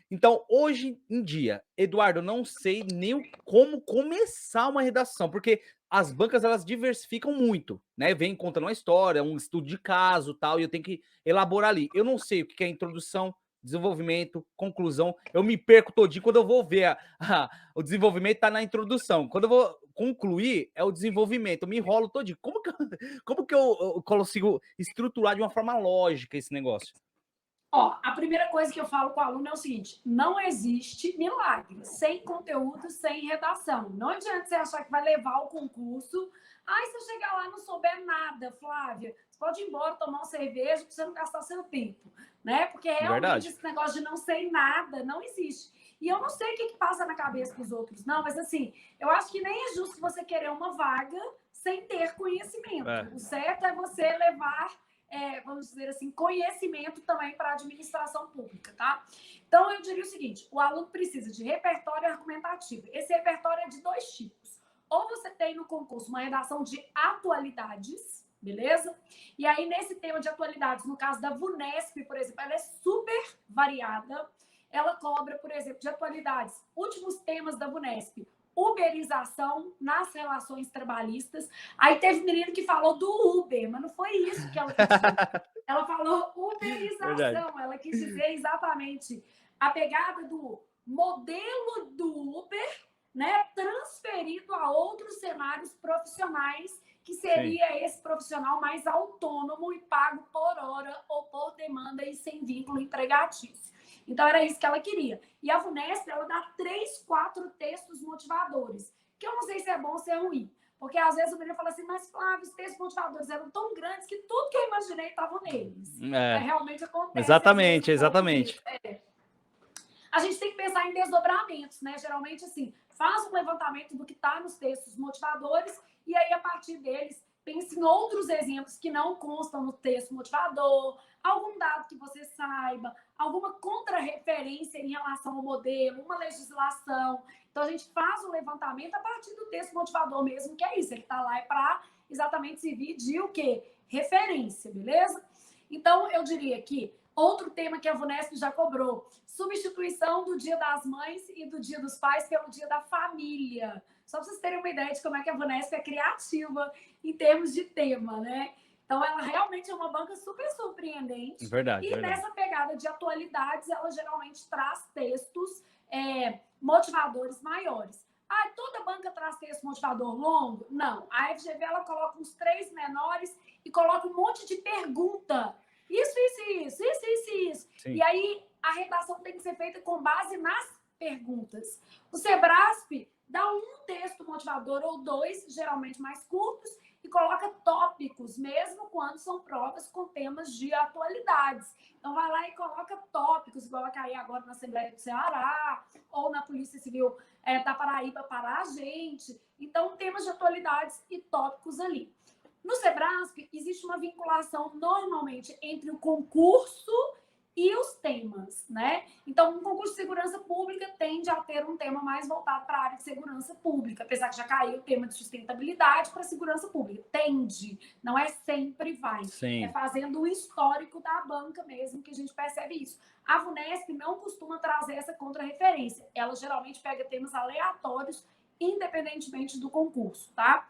Então, hoje em dia, Eduardo, eu não sei nem como começar uma redação, porque as bancas elas diversificam muito, né? Vem contando uma história, um estudo de caso, tal, e eu tenho que elaborar ali. Eu não sei o que é introdução, desenvolvimento, conclusão. Eu me perco todinho quando eu vou ver o desenvolvimento tá na introdução. Quando eu vou concluir, é o desenvolvimento. Eu me enrolo todinho. Como que eu consigo estruturar de uma forma lógica esse negócio? Ó, a primeira coisa que eu falo com o aluno é o seguinte: não existe milagre sem conteúdo, sem redação. Não adianta você achar que vai levar o concurso. Ai, se eu chegar lá e não souber nada, Flávia, você pode ir embora tomar uma cerveja para você não gastar seu tempo, né? Porque realmente Verdade. esse negócio de não sei nada não existe. E eu não sei o que passa na cabeça dos outros, não, mas assim, eu acho que nem é justo você querer uma vaga sem ter conhecimento. É. O certo é você levar vamos dizer assim, conhecimento também para a administração pública, tá? Então, eu diria o seguinte: o aluno precisa de repertório argumentativo. Esse repertório é de dois tipos. Ou você tem no concurso uma redação de atualidades, beleza? E aí, nesse tema de atualidades, no caso da VUNESP, por exemplo, ela é super variada. Ela cobra, por exemplo, de atualidades, últimos temas da VUNESP, uberização nas relações trabalhistas. Aí teve menino que falou do Uber, mas não foi isso que ela pediu. Ela falou Verdade. uberização, ela quis dizer exatamente a pegada do modelo do Uber, né, transferido a outros cenários profissionais, que Sim. seria esse profissional mais autônomo e pago por hora ou por demanda e sem vínculo empregatício. Então, era isso que ela queria. E a VUNESP, ela dá 3, 4 textos motivadores, que eu não sei se é bom ou se é ruim. Porque às vezes o menino fala assim, mas Flávio, os textos motivadores eram tão grandes que tudo que eu imaginei estava neles. É. Realmente acontece, às vezes, Exatamente, um pouco disso. exatamente. A gente tem que pensar em desdobramentos, né? Geralmente, assim, faz um levantamento do que está nos textos motivadores e aí, a partir deles, pense em outros exemplos que não constam no texto motivador, algum dado que você saiba, alguma contrarreferência em relação ao modelo, uma legislação. Então, a gente faz o levantamento a partir do texto motivador mesmo, que é isso. Ele está lá para exatamente servir de o quê? Referência, beleza? Então, eu diria que outro tema que a VUNESP já cobrou: substituição do Dia das Mães e do Dia dos Pais pelo Dia da Família. Só para vocês terem uma ideia de como é que a VUNESP é criativa em termos de tema, né? Então, ela realmente é uma banca super surpreendente. Verdade, E verdade. nessa pegada de atualidades, ela geralmente traz textos motivadores maiores. Ah, toda banca traz texto motivador longo? Não. A FGV, ela coloca uns 3 menores e coloca um monte de pergunta. Isso. E Sim. aí, a redação tem que ser feita com base nas perguntas. O Sebrasp dá um texto motivador ou dois, geralmente mais curtos, e coloca tópicos, mesmo quando são provas com temas de atualidades. Então, vai lá e coloca tópicos, igual vai cair agora na Assembleia do Ceará, ou na Polícia Civil da Paraíba para a gente. Então, temas de atualidades e tópicos ali. No Sebrasp, existe uma vinculação normalmente entre o concurso e os temas, né? Então, um concurso de segurança pública tende a ter um tema mais voltado para a área de segurança pública, apesar que já caiu o tema de sustentabilidade para a segurança pública. Tende, não é sempre vai. É Sim. fazendo o histórico da banca mesmo que a gente percebe isso. A VUNESP não costuma trazer essa contrarreferência. Ela geralmente pega temas aleatórios, independentemente do concurso, tá?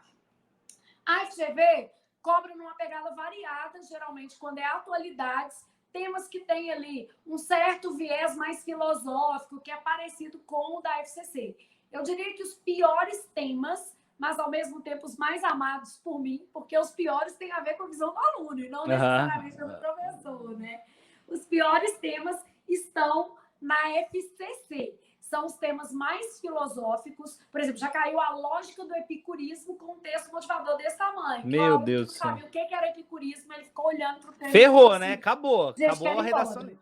A FGV cobra numa pegada variada, geralmente quando é atualidades, temas que tem ali um certo viés mais filosófico, que é parecido com o da FCC. Eu diria que os piores temas, mas ao mesmo tempo os mais amados por mim, porque os piores têm a ver com a visão do aluno e não necessariamente do Aham. professor, né? Os piores temas estão na FCC. São os temas mais filosóficos. Por exemplo, já caiu a lógica do epicurismo com um texto motivador desse tamanho. Que o Meu aluno que Deus não do céu. sabia o que era epicurismo, ele ficou olhando para o texto e falou Ferrou, né? assim: Acabou. gente, Acabou quero a ir redação embora. ali.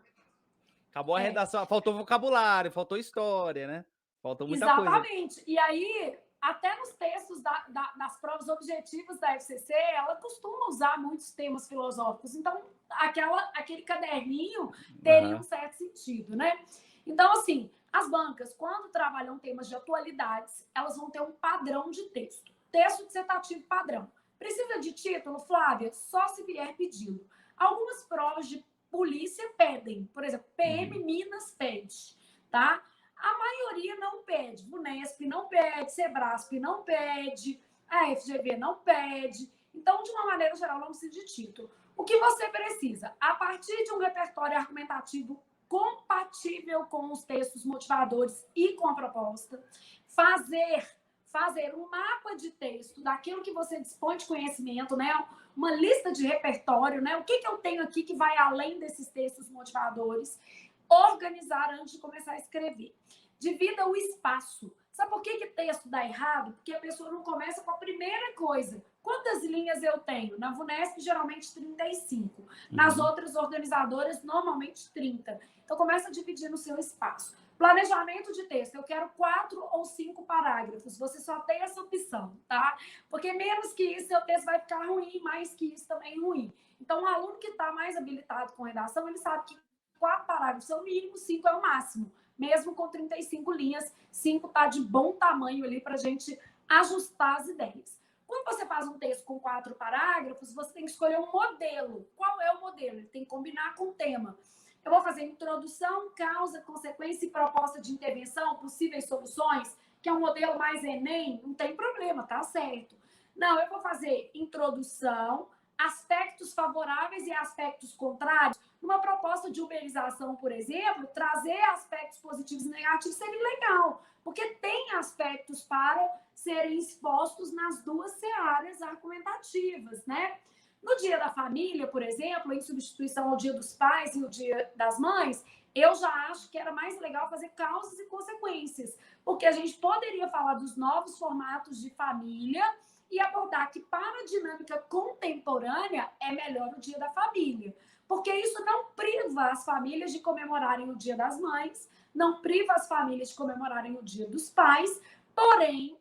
Acabou a É, redação. Faltou vocabulário, faltou história, né? Faltou muita coisa ali. exatamente. E aí, até nos textos das provas objetivas da FCC, ela costuma usar muitos temas filosóficos. Então, aquele caderninho teria um Aham. certo sentido, né? Então, assim, as bancas, quando trabalham temas de atualidades, elas vão ter um padrão de texto. Texto dissertativo padrão. Precisa de título, Flávia? Só se vier pedindo. Algumas provas de polícia pedem. Por exemplo, PM Uhum. Minas pede. tá? A maioria não pede. O Unesp não pede, Sebrasp não pede, a FGV não pede. Então, de uma maneira geral, não precisa de título. O que você precisa? A partir de um repertório argumentativo compatível com os textos motivadores e com a proposta, fazer um mapa de texto daquilo que você dispõe de conhecimento, né? Uma lista de repertório, né? O que eu tenho aqui que vai além desses textos motivadores, organizar antes de começar a escrever. Divida o espaço. Sabe por que texto dá errado? Porque a pessoa não começa com a primeira coisa. Quantas linhas eu tenho? Na VUNESP, geralmente 35. Nas outras organizadoras, normalmente 30. Então, começa a dividir no seu espaço. Planejamento de texto. Eu quero 4 ou 5 parágrafos. Você só tem essa opção, tá? Porque menos que isso, seu texto vai ficar ruim, mais que isso também ruim. Então, o aluno que está mais habilitado com redação, ele sabe que 4 parágrafos é o mínimo, 5 é o máximo. Mesmo com 35 linhas, 5 está de bom tamanho ali para a gente ajustar as ideias. Quando você faz um texto com 4 parágrafos, você tem que escolher um modelo. Qual é o modelo? Ele tem que combinar com o tema. Eu vou fazer introdução, causa, consequência e proposta de intervenção, possíveis soluções, que é um modelo mais Enem, não tem problema, tá certo. Não, eu vou fazer introdução, aspectos favoráveis e aspectos contrários. Numa proposta de uberização, por exemplo, trazer aspectos positivos e negativos seria legal, porque tem aspectos para serem expostos nas duas searas argumentativas, né? No Dia da Família, por exemplo, em substituição ao Dia dos Pais e o Dia das Mães, eu já acho que era mais legal fazer causas e consequências, porque a gente poderia falar dos novos formatos de família e abordar que para a dinâmica contemporânea é melhor o Dia da Família, porque isso não priva as famílias de comemorarem o Dia das Mães, não priva as famílias de comemorarem o Dia dos Pais,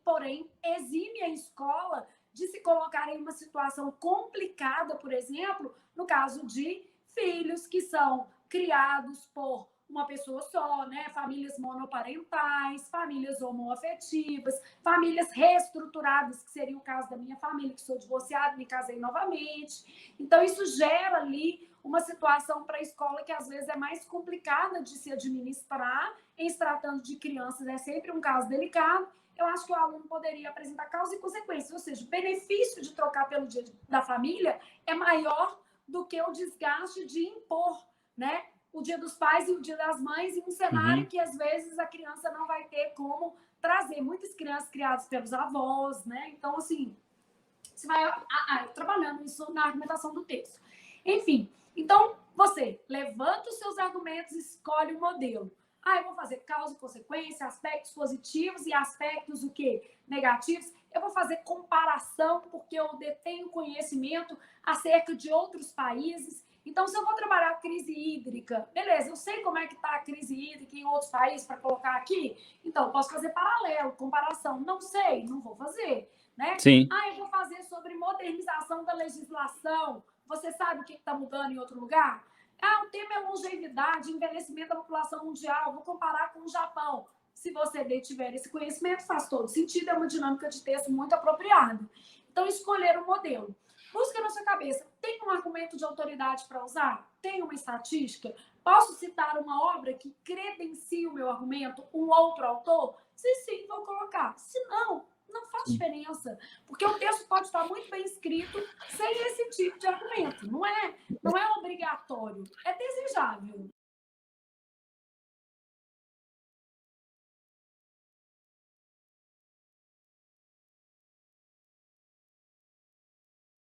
porém exime a escola de se colocar em uma situação complicada, por exemplo, no caso de filhos que são criados por uma pessoa só, né? Famílias monoparentais, famílias homoafetivas, famílias reestruturadas, que seria o caso da minha família, que sou divorciada, me casei novamente. Então, isso gera ali uma situação para a escola que às vezes é mais complicada de se administrar, em se tratando de crianças, é sempre um caso delicado. Eu acho que o aluno poderia apresentar causa e consequência, ou seja, o benefício de trocar pelo Dia da Família é maior do que o desgaste de impor, né? O Dia dos Pais e o Dia das Mães em um cenário que, às vezes, a criança não vai ter como trazer. Muitas crianças criadas pelos avós, né? Então, assim, você vai trabalhando isso na argumentação do texto. Enfim, então, você levanta os seus argumentos, escolhe o modelo. Eu vou fazer causa e consequência, aspectos positivos e aspectos o quê? Negativos. Eu vou fazer comparação, porque eu detenho conhecimento acerca de outros países. Então, se eu vou trabalhar a crise hídrica, beleza, eu sei como é que está a crise hídrica em outros países para colocar aqui, então eu posso fazer paralelo, comparação. Não sei, não vou fazer, né? Sim. Eu vou fazer sobre modernização da legislação. Você sabe o que está mudando em outro lugar? O tema é longevidade, envelhecimento da população mundial. Vou comparar com o Japão. Se você tiver esse conhecimento, faz todo sentido, é uma dinâmica de texto muito apropriada. Então, escolher um modelo. Busca na sua cabeça, tem um argumento de autoridade para usar? Tem uma estatística? Posso citar uma obra que credencie o meu argumento? Um outro autor? Se sim, vou colocar. Se não, não faz diferença. Porque o texto pode estar muito bem escrito sem esse tipo de argumento. Não é obrigatório, é desejável.